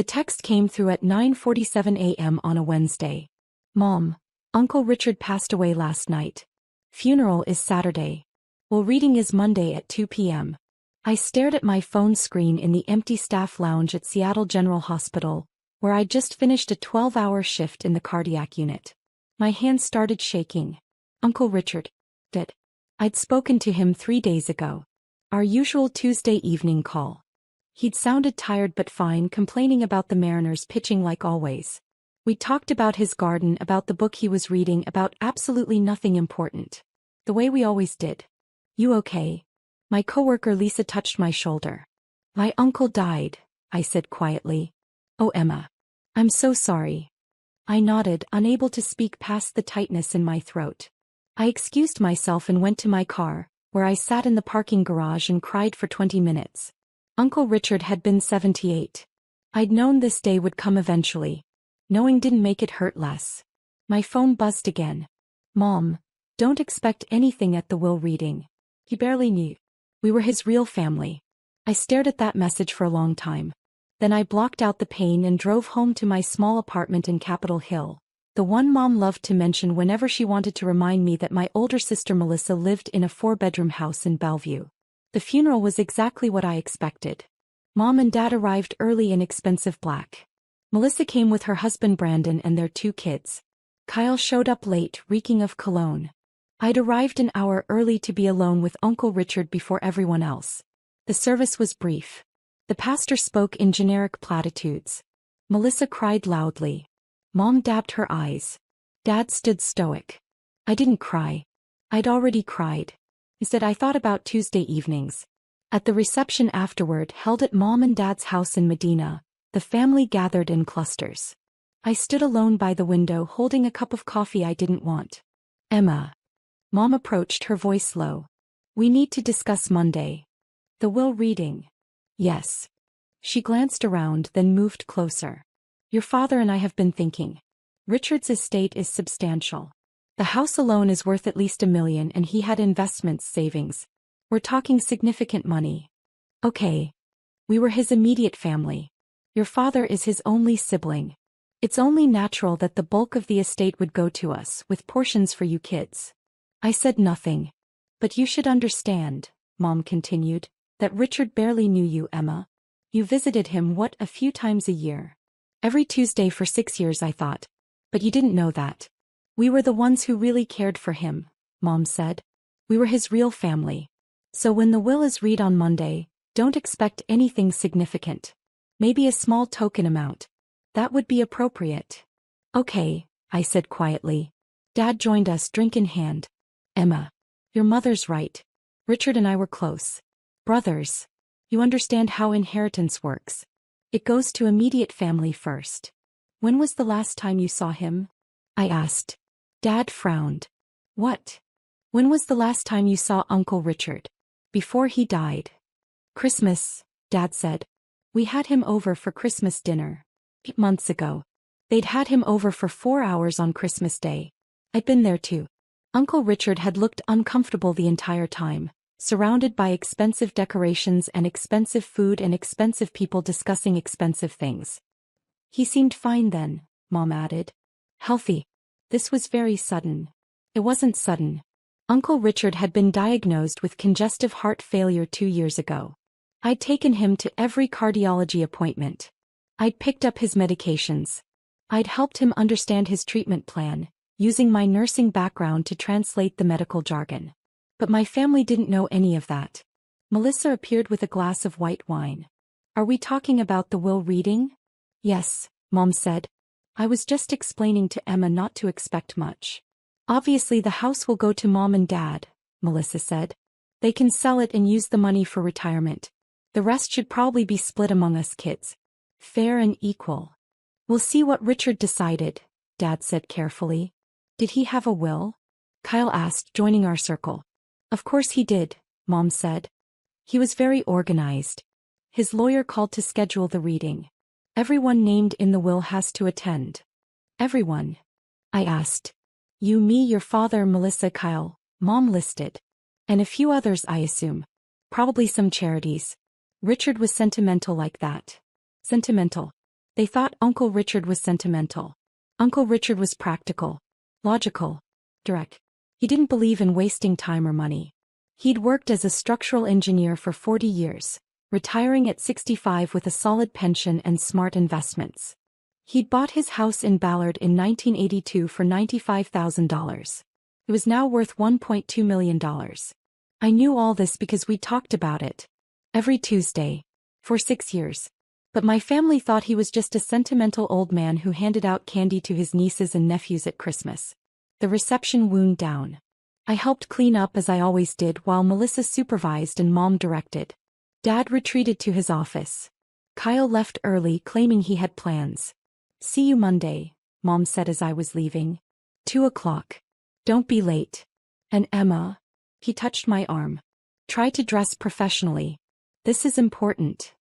The text came through at 9:47 a.m. on a Wednesday. Mom, Uncle Richard passed away last night. Funeral is Saturday. Will reading is Monday at 2 p.m. I stared at my phone screen in the empty staff lounge at Seattle General Hospital, where I'd just finished a 12-hour shift in the cardiac unit. My hands started shaking. Uncle Richard. Dead. I'd spoken to him 3 days ago. Our usual Tuesday evening call. He'd sounded tired but fine, complaining about the Mariners pitching like always. We talked about his garden, about the book he was reading, about absolutely nothing important. The way we always did. You okay? My coworker Lisa touched my shoulder. My uncle died, I said quietly. Oh, Emma. I'm so sorry. I nodded, unable to speak past the tightness in my throat. I excused myself and went to my car, where I sat in the parking garage and cried for 20 minutes. Uncle Richard had been 78. I'd known this day would come eventually. Knowing didn't make it hurt less. My phone buzzed again. Mom, don't expect anything at the will reading. He barely knew. We were his real family. I stared at that message for a long time. Then I blocked out the pain and drove home to my small apartment in Capitol Hill. The one Mom loved to mention whenever she wanted to remind me that my older sister Melissa lived in a 4-bedroom house in Bellevue. The funeral was exactly what I expected. Mom and Dad arrived early in expensive black. Melissa came with her husband Brandon and their 2 kids. Kyle showed up late, reeking of cologne. I'd arrived an hour early to be alone with Uncle Richard before everyone else. The service was brief. The pastor spoke in generic platitudes. Melissa cried loudly. Mom dabbed her eyes. Dad stood stoic. I didn't cry. I'd already cried. Instead, I thought about Tuesday evenings. At the reception afterward, held at Mom and Dad's house in Medina, the family gathered in clusters. I stood alone by the window holding a cup of coffee I didn't want. Emma. Mom approached, her voice low. We need to discuss Monday. The will reading. Yes. She glanced around, then moved closer. Your father and I have been thinking. Richard's estate is substantial. The house alone is worth at least $1 million, and he had investments, savings. We're talking significant money. Okay. We were his immediate family. Your father is his only sibling. It's only natural that the bulk of the estate would go to us, with portions for you kids. I said nothing. But you should understand, Mom continued, that Richard barely knew you, Emma. You visited him, a few times a year? Every Tuesday for 6 years, I thought. But you didn't know that. We were the ones who really cared for him, Mom said. We were his real family. So when the will is read on Monday, don't expect anything significant. Maybe a small token amount. That would be appropriate. Okay, I said quietly. Dad joined us, drink in hand. Emma. Your mother's right. Richard and I were close. Brothers. You understand how inheritance works. It goes to immediate family first. When was the last time you saw him? I asked. Dad frowned. What? When was the last time you saw Uncle Richard? Before he died. Christmas, Dad said. We had him over for Christmas dinner. 8 months ago. They'd had him over for 4 hours on Christmas Day. I'd been there too. Uncle Richard had looked uncomfortable the entire time, surrounded by expensive decorations and expensive food and expensive people discussing expensive things. He seemed fine then, Mom added. Healthy. This was very sudden. It wasn't sudden. Uncle Richard had been diagnosed with congestive heart failure 2 years ago. I'd taken him to every cardiology appointment. I'd picked up his medications. I'd helped him understand his treatment plan, using my nursing background to translate the medical jargon. But my family didn't know any of that. Melissa appeared with a glass of white wine. Are we talking about the will reading? Yes, Mom said. I was just explaining to Emma not to expect much. Obviously the house will go to Mom and Dad, Melissa said. They can sell it and use the money for retirement. The rest should probably be split among us kids. Fair and equal. We'll see what Richard decided, Dad said carefully. Did he have a will? Kyle asked, joining our circle. Of course he did, Mom said. He was very organized. His lawyer called to schedule the reading. Everyone named in the will has to attend. Everyone? I asked. You, me, your father, Melissa, Kyle, Mom listed. And a few others, I assume. Probably some charities. Richard was sentimental like that. Sentimental. They thought Uncle Richard was sentimental. Uncle Richard was practical, logical, direct. He didn't believe in wasting time or money. He'd worked as a structural engineer for 40 years, retiring at 65 with a solid pension and smart investments. He'd bought his house in Ballard in 1982 for $95,000. It was now worth $1.2 million. I knew all this because we talked about it every Tuesday for 6 years. But my family thought he was just a sentimental old man who handed out candy to his nieces and nephews at Christmas. The reception wound down. I helped clean up as I always did while Melissa supervised and Mom directed. Dad retreated to his office. Kyle left early, claiming he had plans. "See you Monday," Mom said as I was leaving. 2 o'clock. "Don't be late." "And Emma?" He touched my arm. "Try to dress professionally. This is important."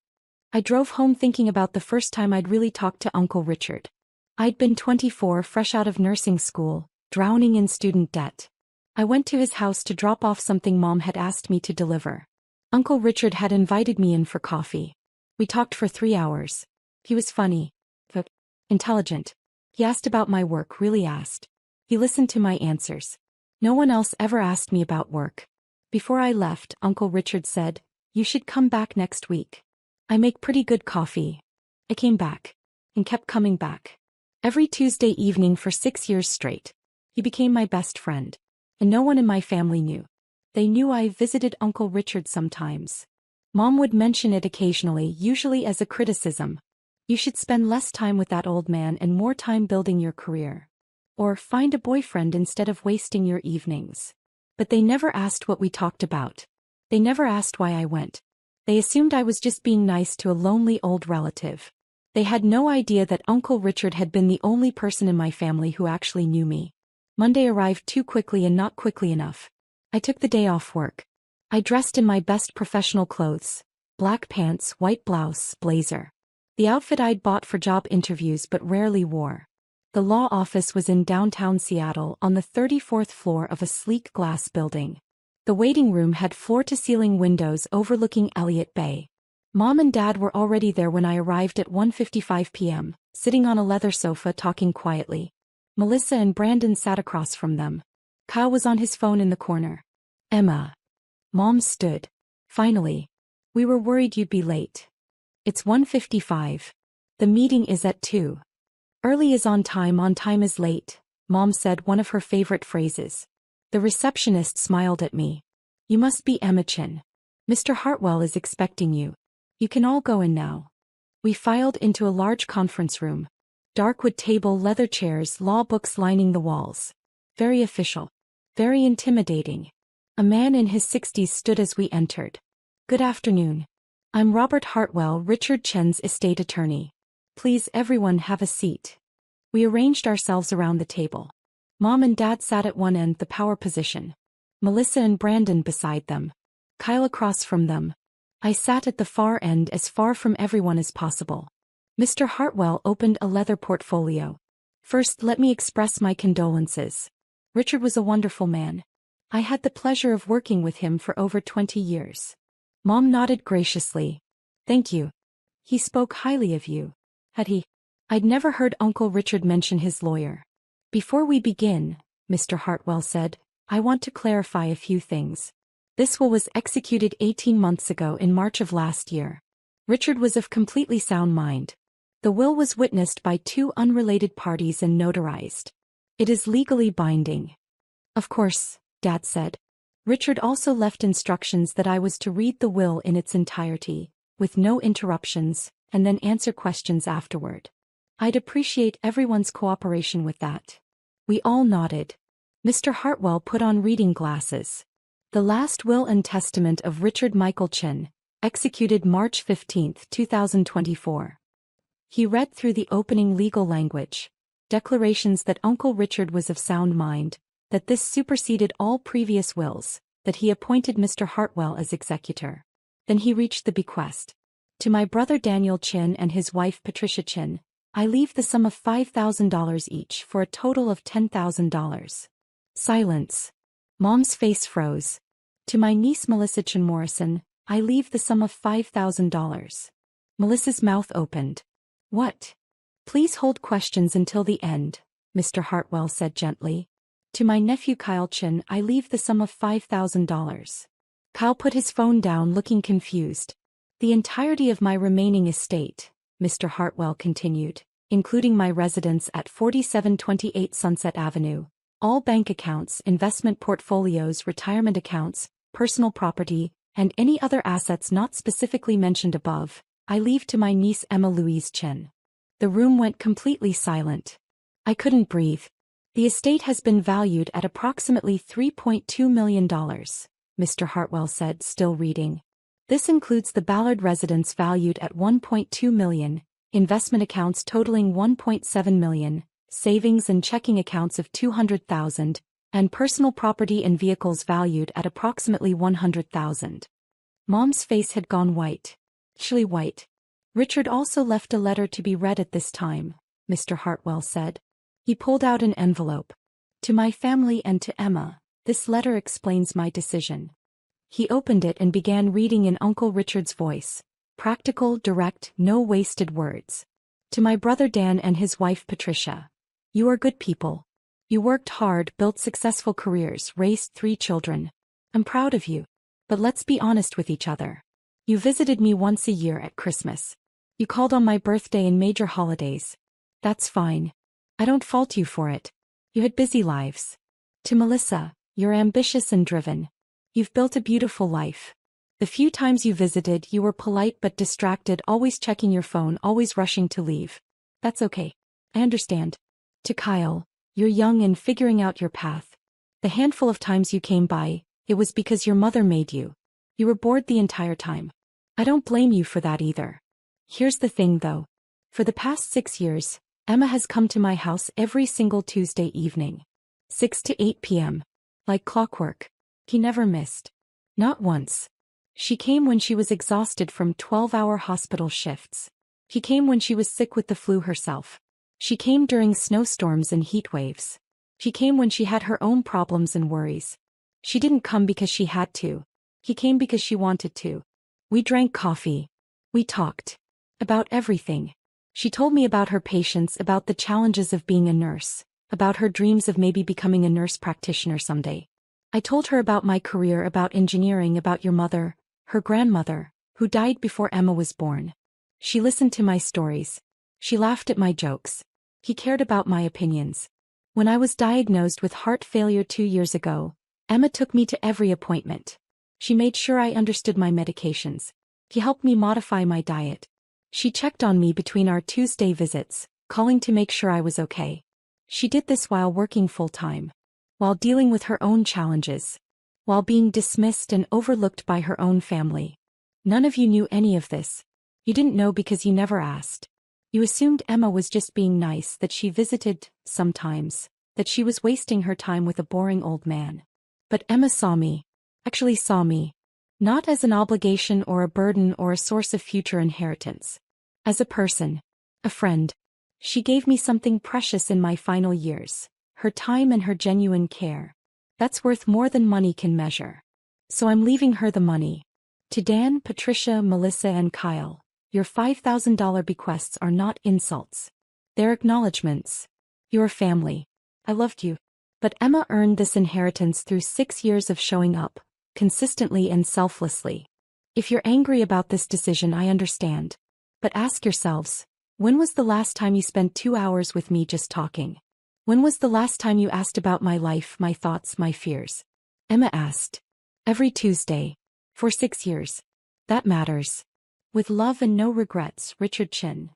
I drove home thinking about the first time I'd really talked to Uncle Richard. I'd been 24, fresh out of nursing school, drowning in student debt. I went to his house to drop off something Mom had asked me to deliver. Uncle Richard had invited me in for coffee. We talked for 3 hours. He was funny, but intelligent. He asked about my work, really asked. He listened to my answers. No one else ever asked me about work. Before I left, Uncle Richard said, "You should come back next week. I make pretty good coffee." I came back. And kept coming back. Every Tuesday evening for 6 years straight. He became my best friend. And no one in my family knew. They knew I visited Uncle Richard sometimes. Mom would mention it occasionally, usually as a criticism. "You should spend less time with that old man and more time building your career. Or find a boyfriend instead of wasting your evenings." But they never asked what we talked about. They never asked why I went. They assumed I was just being nice to a lonely old relative. They had no idea that Uncle Richard had been the only person in my family who actually knew me. Monday arrived too quickly and not quickly enough. I took the day off work. I dressed in my best professional clothes. Black pants, white blouse, blazer. The outfit I'd bought for job interviews but rarely wore. The law office was in downtown Seattle on the 34th floor of a sleek glass building. The waiting room had floor-to-ceiling windows overlooking Elliott Bay. Mom and Dad were already there when I arrived at 1:55 p.m., sitting on a leather sofa talking quietly. Melissa and Brandon sat across from them. Kyle was on his phone in the corner. "Emma." Mom stood. "Finally. We were worried you'd be late." "It's 1:55. The meeting is at 2. Early is on time is late," Mom said, one of her favorite phrases. The receptionist smiled at me. "You must be Emma Chin. Mr. Hartwell is expecting you. You can all go in now." We filed into a large conference room. Dark wood table, leather chairs, law books lining the walls. Very official. Very intimidating. A man in his 60s stood as we entered. "Good afternoon. I'm Robert Hartwell, Richard Chen's estate attorney. Please everyone have a seat." We arranged ourselves around the table. Mom and Dad sat at one end, the power position. Melissa and Brandon beside them. Kyle across from them. I sat at the far end, as far from everyone as possible. Mr. Hartwell opened a leather portfolio. "First, let me express my condolences. Richard was a wonderful man. I had the pleasure of working with him for over 20 years. Mom nodded graciously. "Thank you. He spoke highly of you." Had he? I'd never heard Uncle Richard mention his lawyer. "Before we begin," Mr. Hartwell said, "I want to clarify a few things. This will was executed 18 months ago in March of last year. Richard was of completely sound mind. The will was witnessed by 2 unrelated parties and notarized. It is legally binding." "Of course," Dad said. Richard also left instructions that I was to read the will in its entirety, with no interruptions, and then answer questions afterward. I'd appreciate everyone's cooperation with that. We all nodded. Mr. Hartwell put on reading glasses. "The last will and testament of Richard Michael Chin, executed March 15, 2024. He read through the opening legal language. Declarations that Uncle Richard was of sound mind, that this superseded all previous wills, that he appointed Mr. Hartwell as executor. Then he reached the bequest. To my brother Daniel Chin and his wife Patricia Chin, I leave the sum of $5,000 each for a total of $10,000. Silence. Mom's face froze. To my niece Melissa Chin Morrison, I leave the sum of $5,000. Melissa's mouth opened. What? Please hold questions until the end, Mr. Hartwell said gently. To my nephew Kyle Chin I leave the sum of $5,000. Kyle put his phone down looking confused. The entirety of my remaining estate, Mr. Hartwell continued, including my residence at 4728 Sunset Avenue, all bank accounts, investment portfolios, retirement accounts, personal property, and any other assets not specifically mentioned above, I leave to my niece Emma Louise Chin. The room went completely silent. I couldn't breathe. The estate has been valued at approximately $3.2 million, Mr. Hartwell said, still reading. This includes the Ballard residence valued at $1.2 million, investment accounts totaling $1.7 million, savings and checking accounts of $200,000, and personal property and vehicles valued at approximately $100,000. Mom's face had gone white. Chilly white. Richard also left a letter to be read at this time, Mr. Hartwell said. He pulled out an envelope. To my family and to Emma, this letter explains my decision. He opened it and began reading in Uncle Richard's voice. Practical, direct, no wasted words. To my brother Dan and his wife Patricia. You are good people. You worked hard, built successful careers, raised 3 children. I'm proud of you. But let's be honest with each other. You visited me once a year at Christmas. You called on my birthday and major holidays. That's fine. I don't fault you for it. You had busy lives. To Melissa, you're ambitious and driven. You've built a beautiful life. The few times you visited, you were polite but distracted, always checking your phone, always rushing to leave. That's okay. I understand. To Kyle, you're young and figuring out your path. The handful of times you came by, it was because your mother made you. You were bored the entire time. I don't blame you for that either. Here's the thing though. For the past 6 years, Emma has come to my house every single Tuesday evening. 6 to 8 p.m. Like clockwork. He never missed. Not once. She came when she was exhausted from 12-hour hospital shifts. He came when she was sick with the flu herself. She came during snowstorms and heat waves. She came when she had her own problems and worries. She didn't come because she had to. He came because she wanted to. We drank coffee. We talked. About everything. She told me about her patients, about the challenges of being a nurse, about her dreams of maybe becoming a nurse practitioner someday. I told her about my career, about engineering, about your mother, her grandmother, who died before Emma was born. She listened to my stories. She laughed at my jokes. He cared about my opinions. When I was diagnosed with heart failure 2 years ago, Emma took me to every appointment. She made sure I understood my medications. He helped me modify my diet. She checked on me between our Tuesday visits, calling to make sure I was okay. She did this while working full-time, while dealing with her own challenges, while being dismissed and overlooked by her own family. None of you knew any of this. You didn't know because you never asked. You assumed Emma was just being nice, that she visited, sometimes, that she was wasting her time with a boring old man. But Emma saw me. Actually saw me. Not as an obligation or a burden or a source of future inheritance. As a person. A friend. She gave me something precious in my final years. Her time and her genuine care. That's worth more than money can measure. So I'm leaving her the money. To Dan, Patricia, Melissa and Kyle, your $5,000 bequests are not insults. They're acknowledgments. You're family. I loved you. But Emma earned this inheritance through 6 years of showing up, consistently and selflessly. If you're angry about this decision, I understand. But ask yourselves, when was the last time you spent 2 hours with me just talking? When was the last time you asked about my life, my thoughts, my fears? Emma asked. Every Tuesday. For 6 years. That matters. With love and no regrets, Richard Chin.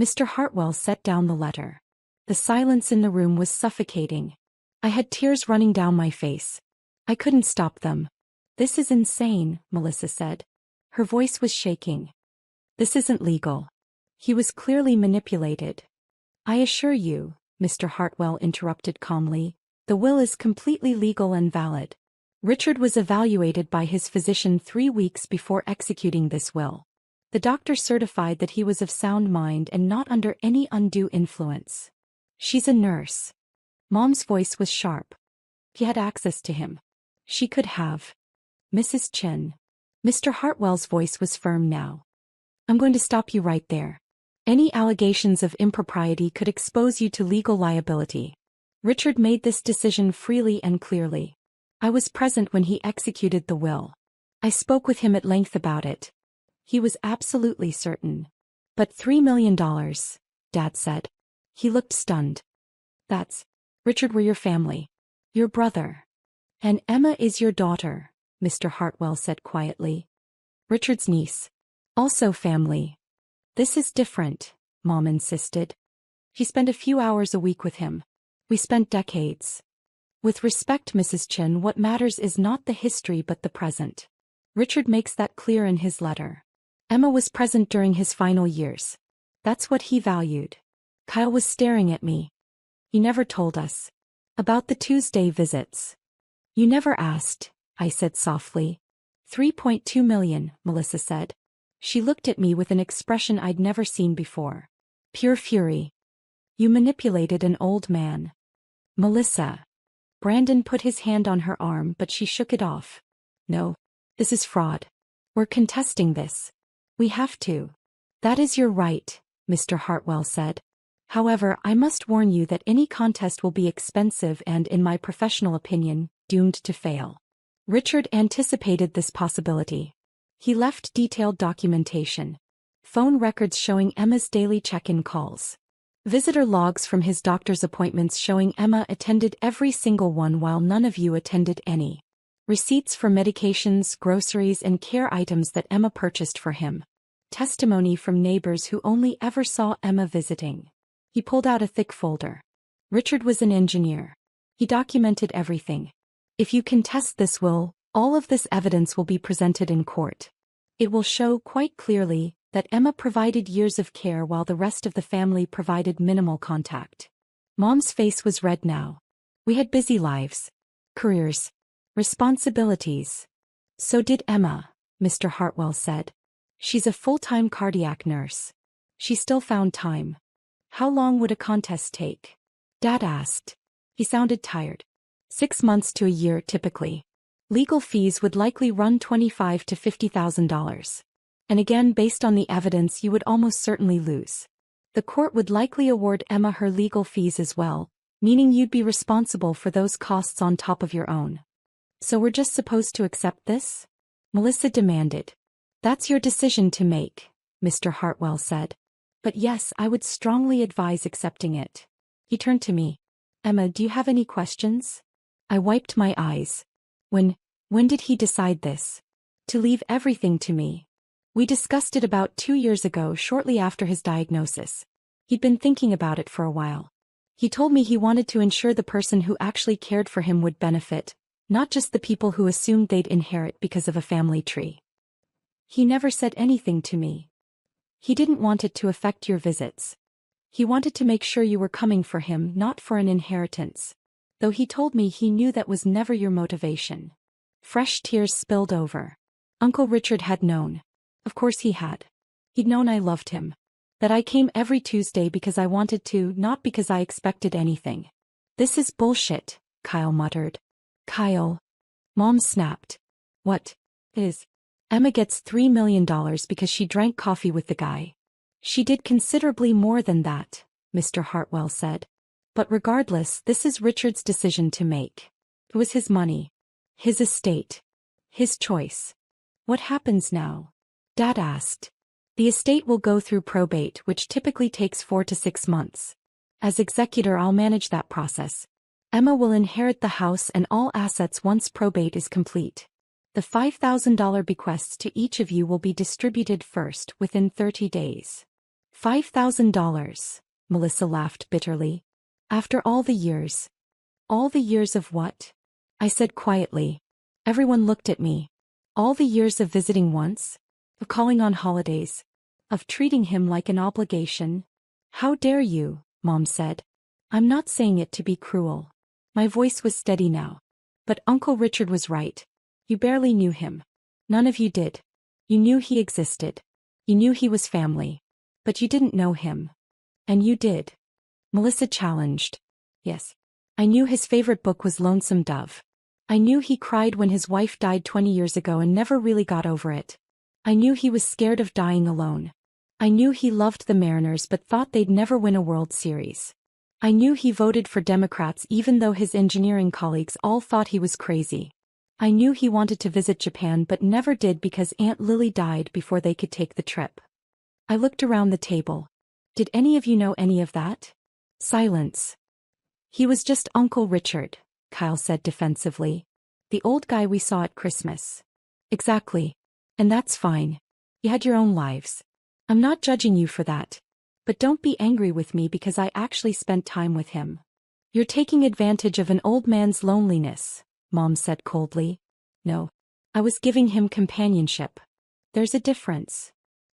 Mr. Hartwell set down the letter. The silence in the room was suffocating. I had tears running down my face. I couldn't stop them. This is insane, Melissa said. Her voice was shaking. This isn't legal. He was clearly manipulated. I assure you, Mr. Hartwell interrupted calmly, the will is completely legal and valid. Richard was evaluated by his physician 3 weeks before executing this will. The doctor certified that he was of sound mind and not under any undue influence. She's a nurse. Mom's voice was sharp. He had access to him. She could have. Mrs. Chin. Mr. Hartwell's voice was firm now. I'm going to stop you right there. Any allegations of impropriety could expose you to legal liability. Richard made this decision freely and clearly. I was present when he executed the will. I spoke with him at length about it. He was absolutely certain. But $3 million, Dad said. He looked stunned. That's... Richard, we're your family. Your brother. And Emma is your daughter, Mr. Hartwell said quietly. Richard's niece. Also family. This is different, Mom insisted. She spent a few hours a week with him. We spent decades. With respect, Mrs. Chin, what matters is not the history but the present. Richard makes that clear in his letter. Emma was present during his final years. That's what he valued. Kyle was staring at me. You never told us. About the Tuesday visits. You never asked, I said softly. 3.2 million, Melissa said. She looked at me with an expression I'd never seen before. Pure fury. You manipulated an old man. Melissa. Brandon put his hand on her arm, but she shook it off. No. This is fraud. We're contesting this. We have to. That is your right, Mr. Hartwell said. However, I must warn you that any contest will be expensive and, in my professional opinion, doomed to fail. Richard anticipated this possibility. He left detailed documentation. Phone records showing Emma's daily check-in calls. Visitor logs from his doctor's appointments showing Emma attended every single one while none of you attended any. Receipts for medications, groceries, and care items that Emma purchased for him. Testimony from neighbors who only ever saw Emma visiting. He pulled out a thick folder. Richard was an engineer. He documented everything. If you contest this will, all of this evidence will be presented in court. It will show quite clearly that Emma provided years of care while the rest of the family provided minimal contact. Mom's face was red now. We had busy lives. Careers. Responsibilities. So did Emma, Mr. Hartwell said. She's a full-time cardiac nurse. She still found time. How long would a contest take? Dad asked. He sounded tired. 6 months to a year typically. Legal fees would likely run $25,000 to $50,000. And again, based on the evidence, you would almost certainly lose. The court would likely award Emma her legal fees as well, meaning you'd be responsible for those costs on top of your own. So we're just supposed to accept this? Melissa demanded. That's your decision to make, Mr. Hartwell said. But yes, I would strongly advise accepting it. He turned to me. Emma, do you have any questions? I wiped my eyes. When did he decide this? To leave everything to me. We discussed it about 2 years ago, shortly after his diagnosis. He'd been thinking about it for a while. He told me he wanted to ensure the person who actually cared for him would benefit, not just the people who assumed they'd inherit because of a family tree. He never said anything to me. He didn't want it to affect your visits. He wanted to make sure you were coming for him, not for an inheritance. Though he told me he knew that was never your motivation. Fresh tears spilled over. Uncle Richard had known. Of course he had. He'd known I loved him. That I came every Tuesday because I wanted to, not because I expected anything. This is bullshit, Kyle muttered. Kyle. Mom snapped. What is? Emma gets $3 million because she drank coffee with the guy. She did considerably more than that, Mr. Hartwell said. But regardless, this is Richard's decision to make. It was his money. His estate. His choice. What happens now? Dad asked. The estate will go through probate, which typically takes 4 to 6 months. As executor, I'll manage that process. Emma will inherit the house and all assets once probate is complete. The $5,000 bequests to each of you will be distributed first, within 30 days. $5,000, Melissa laughed bitterly. After all the years. All the years of what? I said quietly. Everyone looked at me. All the years of visiting once? Of calling on holidays? Of treating him like an obligation? How dare you, Mom said. I'm not saying it to be cruel. My voice was steady now. But Uncle Richard was right. You barely knew him. None of you did. You knew he existed. You knew he was family. But you didn't know him. And you did. Melissa challenged. Yes. I knew his favorite book was Lonesome Dove. I knew he cried when his wife died 20 years ago and never really got over it. I knew he was scared of dying alone. I knew he loved the Mariners but thought they'd never win a World Series. I knew he voted for Democrats even though his engineering colleagues all thought he was crazy. I knew he wanted to visit Japan but never did because Aunt Lily died before they could take the trip. I looked around the table. Did any of you know any of that? Silence. He was just Uncle Richard, Kyle said defensively. The old guy we saw at Christmas. Exactly. And that's fine. You had your own lives. I'm not judging you for that. But don't be angry with me because I actually spent time with him. You're taking advantage of an old man's loneliness, Mom said coldly. No. I was giving him companionship. There's a difference.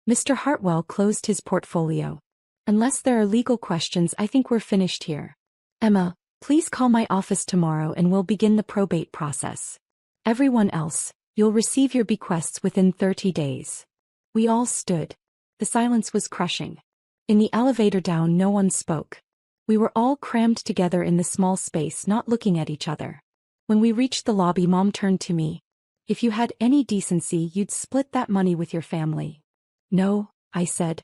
Mr. Hartwell closed his portfolio. Unless there are legal questions, I think we're finished here. Emma, please call my office tomorrow and we'll begin the probate process. Everyone else, you'll receive your bequests within 30 days. We all stood. The silence was crushing. In the elevator down, no one spoke. We were all crammed together in the small space, not looking at each other. When we reached the lobby, Mom turned to me. If you had any decency, you'd split that money with your family. No, I said.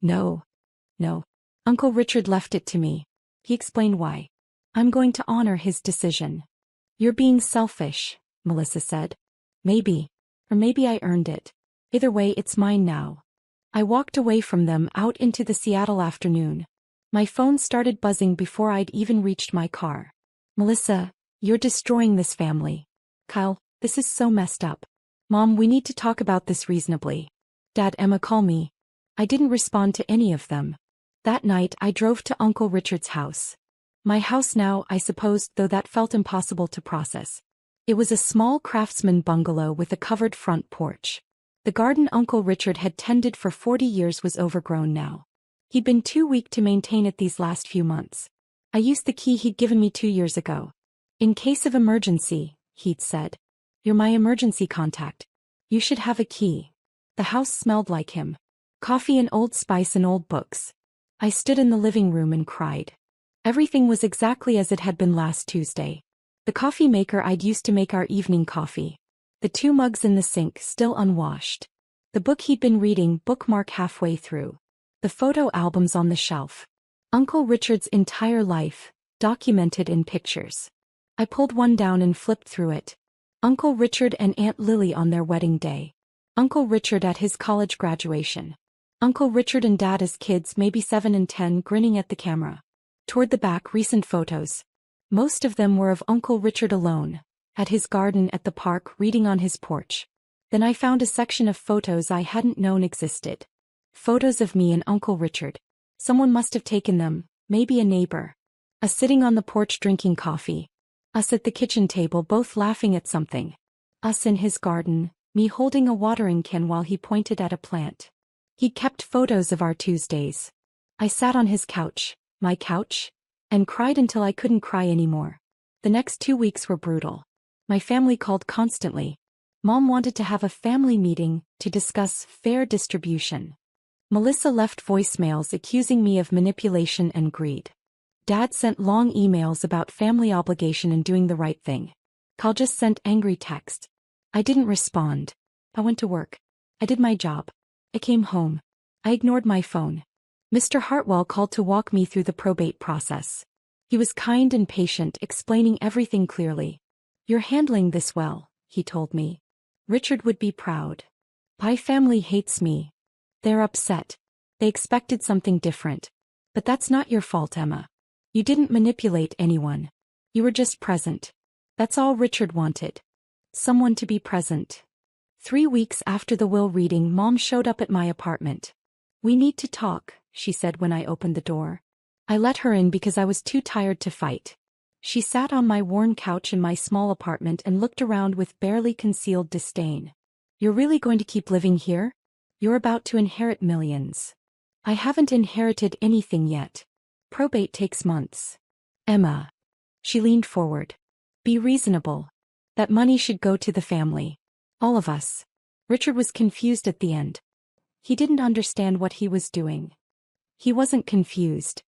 No. Uncle Richard left it to me. He explained why. I'm going to honor his decision. You're being selfish, Melissa said. Maybe. Or maybe I earned it. Either way, it's mine now. I walked away from them out into the Seattle afternoon. My phone started buzzing before I'd even reached my car. Melissa, you're destroying this family. Kyle, this is so messed up. Mom, we need to talk about this reasonably. Dad, Emma, call me. I didn't respond to any of them. That night I drove to Uncle Richard's house. My house now, I suppose, though that felt impossible to process. It was a small craftsman bungalow with a covered front porch. The garden Uncle Richard had tended for 40 years was overgrown now. He'd been too weak to maintain it these last few months. I used the key he'd given me 2 years ago. In case of emergency, he'd said. You're my emergency contact. You should have a key. The house smelled like him. Coffee and Old Spice and old books. I stood in the living room and cried. Everything was exactly as it had been last Tuesday. The coffee maker I'd used to make our evening coffee. The 2 mugs in the sink still unwashed. The book he'd been reading bookmark halfway through. The photo albums on the shelf. Uncle Richard's entire life, documented in pictures. I pulled one down and flipped through it. Uncle Richard and Aunt Lily on their wedding day. Uncle Richard at his college graduation. Uncle Richard and Dad as kids, maybe 7 and 10, grinning at the camera. Toward the back, recent photos. Most of them were of Uncle Richard alone, at his garden at the park, reading on his porch. Then I found a section of photos I hadn't known existed. Photos of me and Uncle Richard. Someone must have taken them, maybe a neighbor. Us sitting on the porch drinking coffee. Us at the kitchen table both laughing at something. Us in his garden, me holding a watering can while he pointed at a plant. He'd kept photos of our Tuesdays. I sat on his couch, my couch, and cried until I couldn't cry anymore. The next 2 weeks were brutal. My family called constantly. Mom wanted to have a family meeting to discuss fair distribution. Melissa left voicemails accusing me of manipulation and greed. Dad sent long emails about family obligation and doing the right thing. Kyle just sent angry text. I didn't respond. I went to work. I did my job. I came home. I ignored my phone. Mr. Hartwell called to walk me through the probate process. He was kind and patient, explaining everything clearly. You're handling this well, he told me. Richard would be proud. My family hates me. They're upset. They expected something different. But that's not your fault, Emma. You didn't manipulate anyone. You were just present. That's all Richard wanted. Someone to be present. 3 weeks after the will reading, Mom showed up at my apartment. We need to talk, she said when I opened the door. I let her in because I was too tired to fight. She sat on my worn couch in my small apartment and looked around with barely concealed disdain. You're really going to keep living here? You're about to inherit millions. I haven't inherited anything yet. Probate takes months. Emma. She leaned forward. Be reasonable. That money should go to the family. All of us. Richard was confused at the end. He didn't understand what he was doing. He wasn't confused.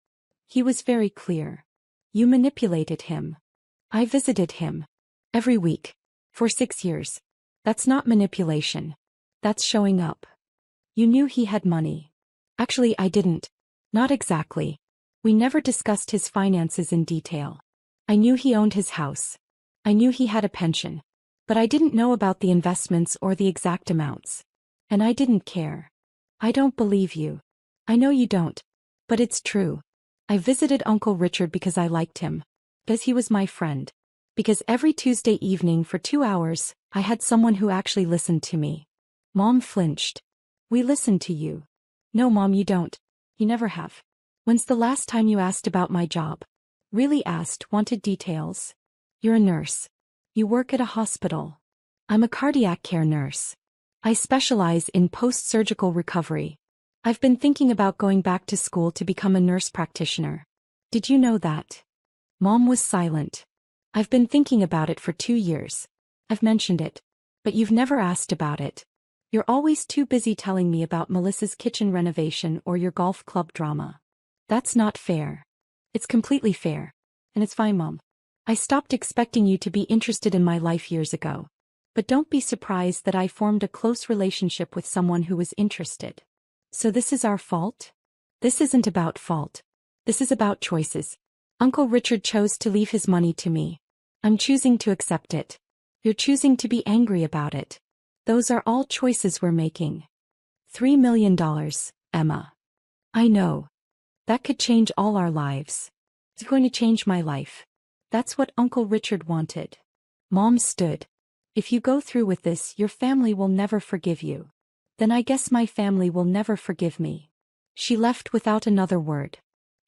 He was very clear. You manipulated him. I visited him. Every week. For 6 years. That's not manipulation. That's showing up. You knew he had money. Actually, I didn't. Not exactly. We never discussed his finances in detail. I knew he owned his house. I knew he had a pension. But I didn't know about the investments or the exact amounts. And I didn't care. I don't believe you. I know you don't. But it's true. I visited Uncle Richard because I liked him. Because he was my friend. Because every Tuesday evening for 2 hours, I had someone who actually listened to me. Mom flinched. We listen to you. No, Mom, you don't. You never have. When's the last time you asked about my job? Really asked, wanted details? You're a nurse. You work at a hospital. I'm a cardiac care nurse. I specialize in post-surgical recovery. I've been thinking about going back to school to become a nurse practitioner. Did you know that? Mom was silent. I've been thinking about it for 2 years. I've mentioned it. But you've never asked about it. You're always too busy telling me about Melissa's kitchen renovation or your golf club drama. That's not fair. It's completely fair. And it's fine, Mom. I stopped expecting you to be interested in my life years ago. But don't be surprised that I formed a close relationship with someone who was interested. So this is our fault? This isn't about fault. This is about choices. Uncle Richard chose to leave his money to me. I'm choosing to accept it. You're choosing to be angry about it. Those are all choices we're making. $3 million, Emma. I know. That could change all our lives. It's going to change my life. That's what Uncle Richard wanted. Mom stood. If you go through with this, your family will never forgive you. Then I guess my family will never forgive me. She left without another word.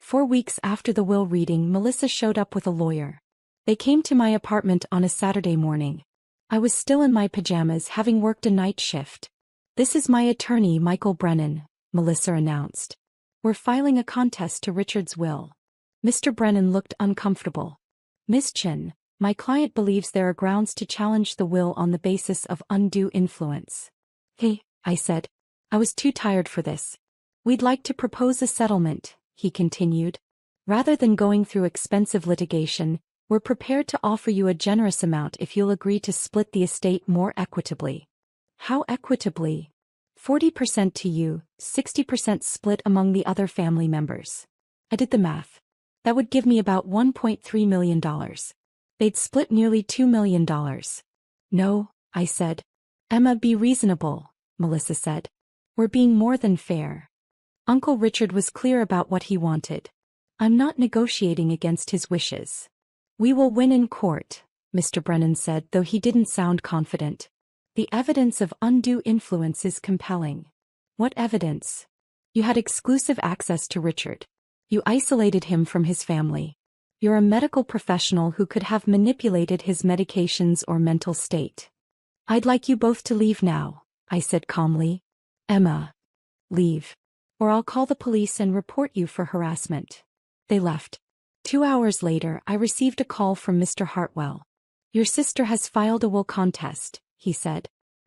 4 weeks after the will reading, Melissa showed up with a lawyer. They came to my apartment on a Saturday morning. I was still in my pajamas, having worked a night shift. This is my attorney, Michael Brennan, Melissa announced. We're filing a contest to Richard's will. Mr. Brennan looked uncomfortable. Miss Chin, my client believes there are grounds to challenge the will on the basis of undue influence. Hey, I said. I was too tired for this. We'd like to propose a settlement, he continued. Rather than going through expensive litigation, we're prepared to offer you a generous amount if you'll agree to split the estate more equitably. How equitably? 40% to you, 60% split among the other family members. I did the math. That would give me about $1.3 million. They'd split nearly $2 million. No, I said. Emma, be reasonable, Melissa said. We're being more than fair. Uncle Richard was clear about what he wanted. I'm not negotiating against his wishes. We will win in court, Mr. Brennan said, though he didn't sound confident. The evidence of undue influence is compelling. What evidence? You had exclusive access to Richard. You isolated him from his family. You're a medical professional who could have manipulated his medications or mental state. I'd like you both to leave now, I said calmly. Emma. Leave. Or I'll call the police and report you for harassment. They left. 2 hours later, I received a call from Mr. Hartwell. Your sister has filed a will contest, he said.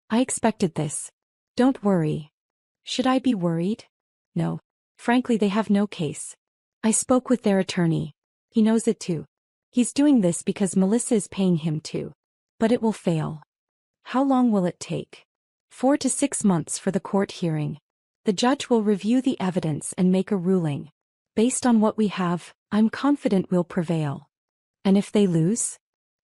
I expected this. Don't worry. Should I be worried? No. Frankly, they have no case. I spoke with their attorney. He knows it too. He's doing this because Melissa is paying him to. But it will fail. How long will it take? 4 to 6 months for the court hearing. The judge will review the evidence and make a ruling. Based on what we have, I'm confident we'll prevail. And if they lose?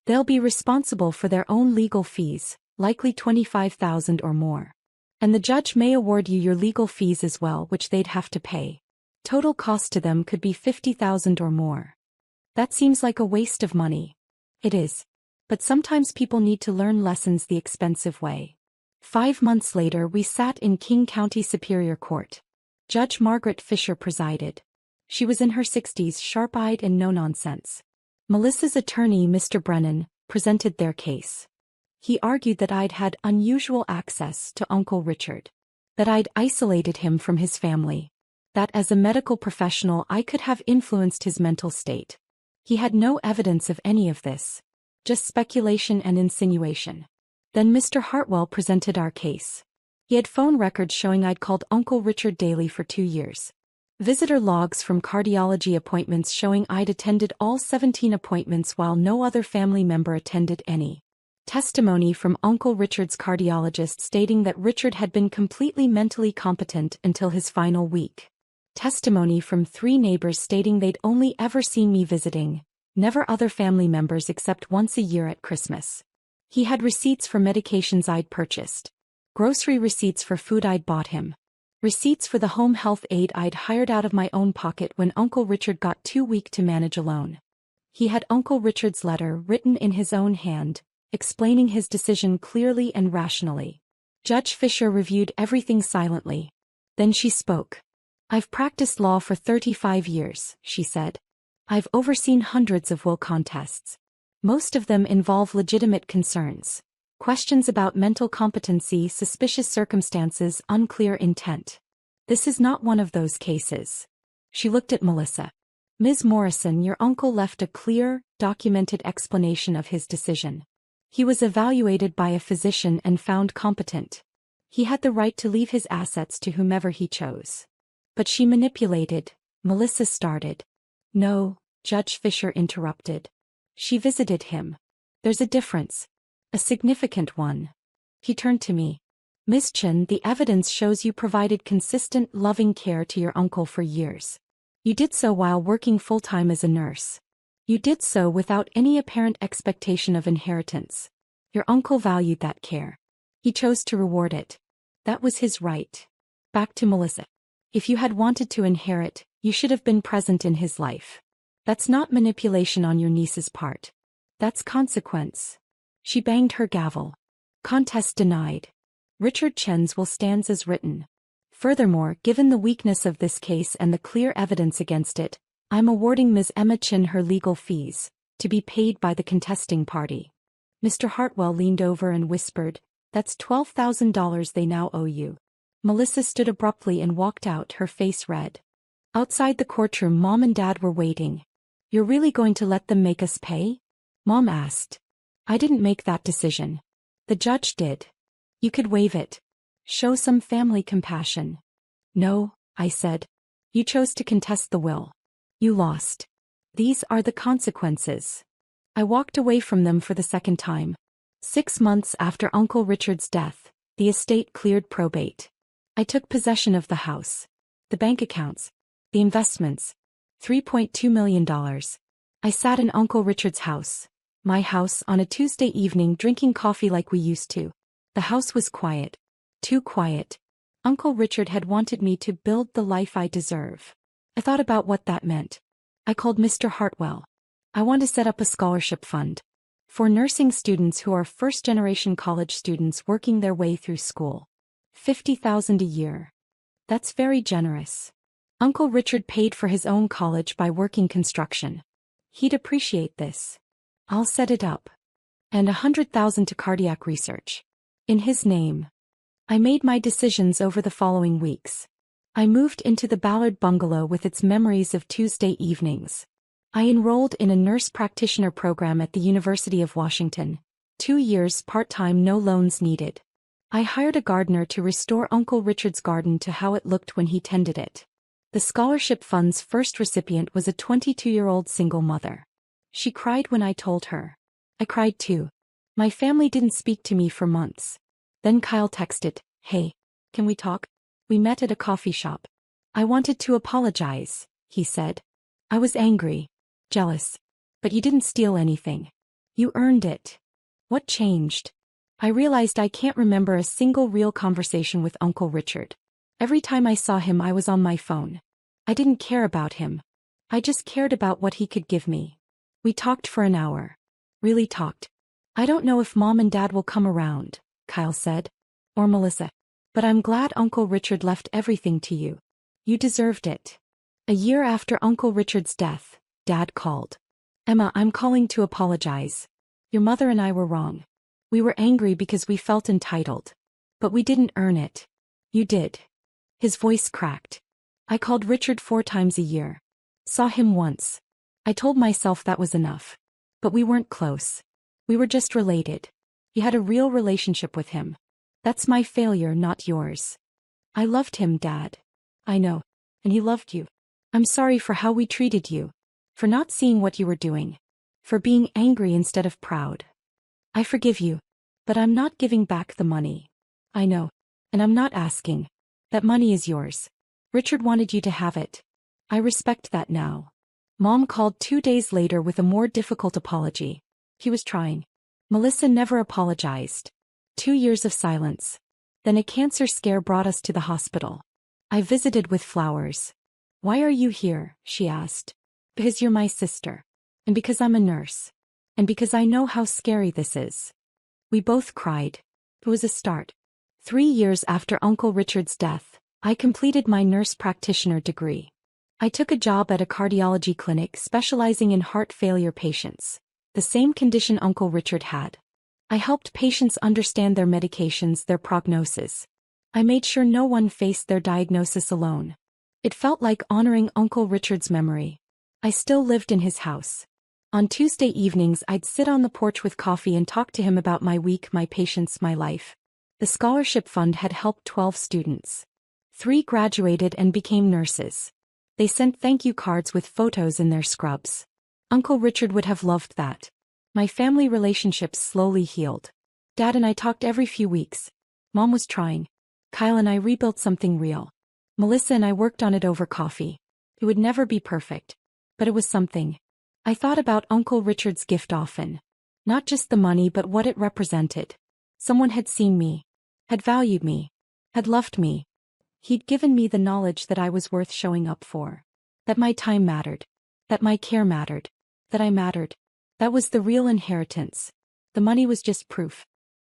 They'll be responsible for their own legal fees, likely $25,000 or more. And the judge may award you your legal fees as well, which they'd have to pay. Total cost to them could be $50,000 or more. That seems like a waste of money. It is. But sometimes people need to learn lessons the expensive way. 5 months later, we sat in King County Superior Court. Judge Margaret Fisher presided. She was in her 60s, sharp-eyed and no-nonsense. Melissa's attorney, Mr. Brennan, presented their case. He argued that I'd had unusual access to Uncle Richard. That I'd isolated him from his family. That as a medical professional I could have influenced his mental state. He had no evidence of any of this. Just speculation and insinuation. Then Mr. Hartwell presented our case. He had phone records showing I'd called Uncle Richard daily for 2 years. Visitor logs from cardiology appointments showing I'd attended all 17 appointments while no other family member attended any. Testimony from Uncle Richard's cardiologist stating that Richard had been completely mentally competent until his final week. Testimony from 3 neighbors stating they'd only ever seen me visiting, never other family members except once a year at Christmas. He had receipts for medications I'd purchased. Grocery receipts for food I'd bought him. Receipts for the home health aide I'd hired out of my own pocket when Uncle Richard got too weak to manage alone. He had Uncle Richard's letter written in his own hand, explaining his decision clearly and rationally. Judge Fisher reviewed everything silently. Then she spoke. "I've practiced law for 35 years, she said. I've overseen hundreds of will contests. Most of them involve legitimate concerns. Questions about mental competency, suspicious circumstances, unclear intent. This is not one of those cases." She looked at Melissa. "Ms. Morrison, your uncle left a clear, documented explanation of his decision. He was evaluated by a physician and found competent. He had the right to leave his assets to whomever he chose." "But she manipulated," Melissa started. "No," Judge Fisher interrupted. "She visited him. There's a difference. A significant one." He turned to me. "Ms. Chen, the evidence shows you provided consistent, loving care to your uncle for years. You did so while working full-time as a nurse. You did so without any apparent expectation of inheritance. Your uncle valued that care. He chose to reward it. That was his right." Back to Melissa. "If you had wanted to inherit, you should have been present in his life. That's not manipulation on your niece's part. That's consequence." She banged her gavel. "Contest denied. Richard Chen's will stands as written. Furthermore, given the weakness of this case and the clear evidence against it, I'm awarding Ms. Emma Chen her legal fees, to be paid by the contesting party." Mr. Hartwell leaned over and whispered, "That's $12,000 they now owe you." Melissa stood abruptly and walked out, her face red. Outside the courtroom, Mom and Dad were waiting. "You're really going to let them make us pay?" Mom asked. "I didn't make that decision. The judge did. You could waive it. Show some family compassion." "No," I said. "You chose to contest the will. You lost. These are the consequences." I walked away from them for the second time. 6 months after Uncle Richard's death, the estate cleared probate. I took possession of the house, the bank accounts, the investments, $3.2 million. I sat in Uncle Richard's house, my house, on a Tuesday evening drinking coffee like we used to. The house was quiet. Too quiet. Uncle Richard had wanted me to build the life I deserve. I thought about what that meant. I called Mr. Hartwell. "I want to set up a scholarship fund for nursing students who are first-generation college students working their way through school. $50,000 a year. That's very generous. Uncle Richard paid for his own college by working construction. He'd appreciate this. I'll set it up. And $100,000 to cardiac research. In his name." I made my decisions over the following weeks. I moved into the Ballard bungalow with its memories of Tuesday evenings. I enrolled in a nurse practitioner program at the University of Washington. 2 years part-time, no loans needed. I hired a gardener to restore Uncle Richard's garden to how it looked when he tended it. The scholarship fund's first recipient was a 22-year-old single mother. She cried when I told her. I cried too. My family didn't speak to me for months. Then Kyle texted, "Hey, can we talk?" We met at a coffee shop. "I wanted to apologize," he said. "I was angry, jealous. But you didn't steal anything. You earned it." What changed? I realized I can't remember a single real conversation with Uncle Richard. Every time I saw him, I was on my phone. I didn't care about him. I just cared about what he could give me. We talked for an hour. Really talked. "I don't know if Mom and Dad will come around," Kyle said. "Or Melissa. But I'm glad Uncle Richard left everything to you. You deserved it." A year after Uncle Richard's death, Dad called. "Emma, I'm calling to apologize. Your mother and I were wrong. We were angry because we felt entitled. But we didn't earn it. You did." His voice cracked. "I called Richard 4 times a year. Saw him once. I told myself that was enough. But we weren't close. We were just related. You had a real relationship with him. That's my failure, not yours. I loved him, Dad. I know. And he loved you. I'm sorry for how we treated you. For not seeing what you were doing. For being angry instead of proud." I forgive you. But I'm not giving back the money. I know. And I'm not asking. That money is yours. Richard wanted you to have it. I respect that now. Mom called 2 days later with a more difficult apology. He was trying. Melissa never apologized. 2 years of silence. Then a cancer scare brought us to the hospital. I visited with flowers. Why are you here? She asked. Because you're my sister. And because I'm a nurse. And because I know how scary this is. We both cried. It was a start. 3 years after Uncle Richard's death, I completed my nurse practitioner degree. I took a job at a cardiology clinic specializing in heart failure patients, the same condition Uncle Richard had. I helped patients understand their medications, their prognosis. I made sure no one faced their diagnosis alone. It felt like honoring Uncle Richard's memory. I still lived in his house. On Tuesday evenings I'd sit on the porch with coffee and talk to him about my week, my patients, my life. The scholarship fund had helped 12 students. 3 graduated and became nurses. They sent thank you cards with photos in their scrubs. Uncle Richard would have loved that. My family relationships slowly healed. Dad and I talked every few weeks. Mom was trying. Kyle and I rebuilt something real. Melissa and I worked on it over coffee. It would never be perfect. But it was something. I thought about Uncle Richard's gift often. Not just the money but what it represented. Someone had seen me. Had valued me. Had loved me. He'd given me the knowledge that I was worth showing up for. That my time mattered. That my care mattered. That I mattered. That was the real inheritance. The money was just proof.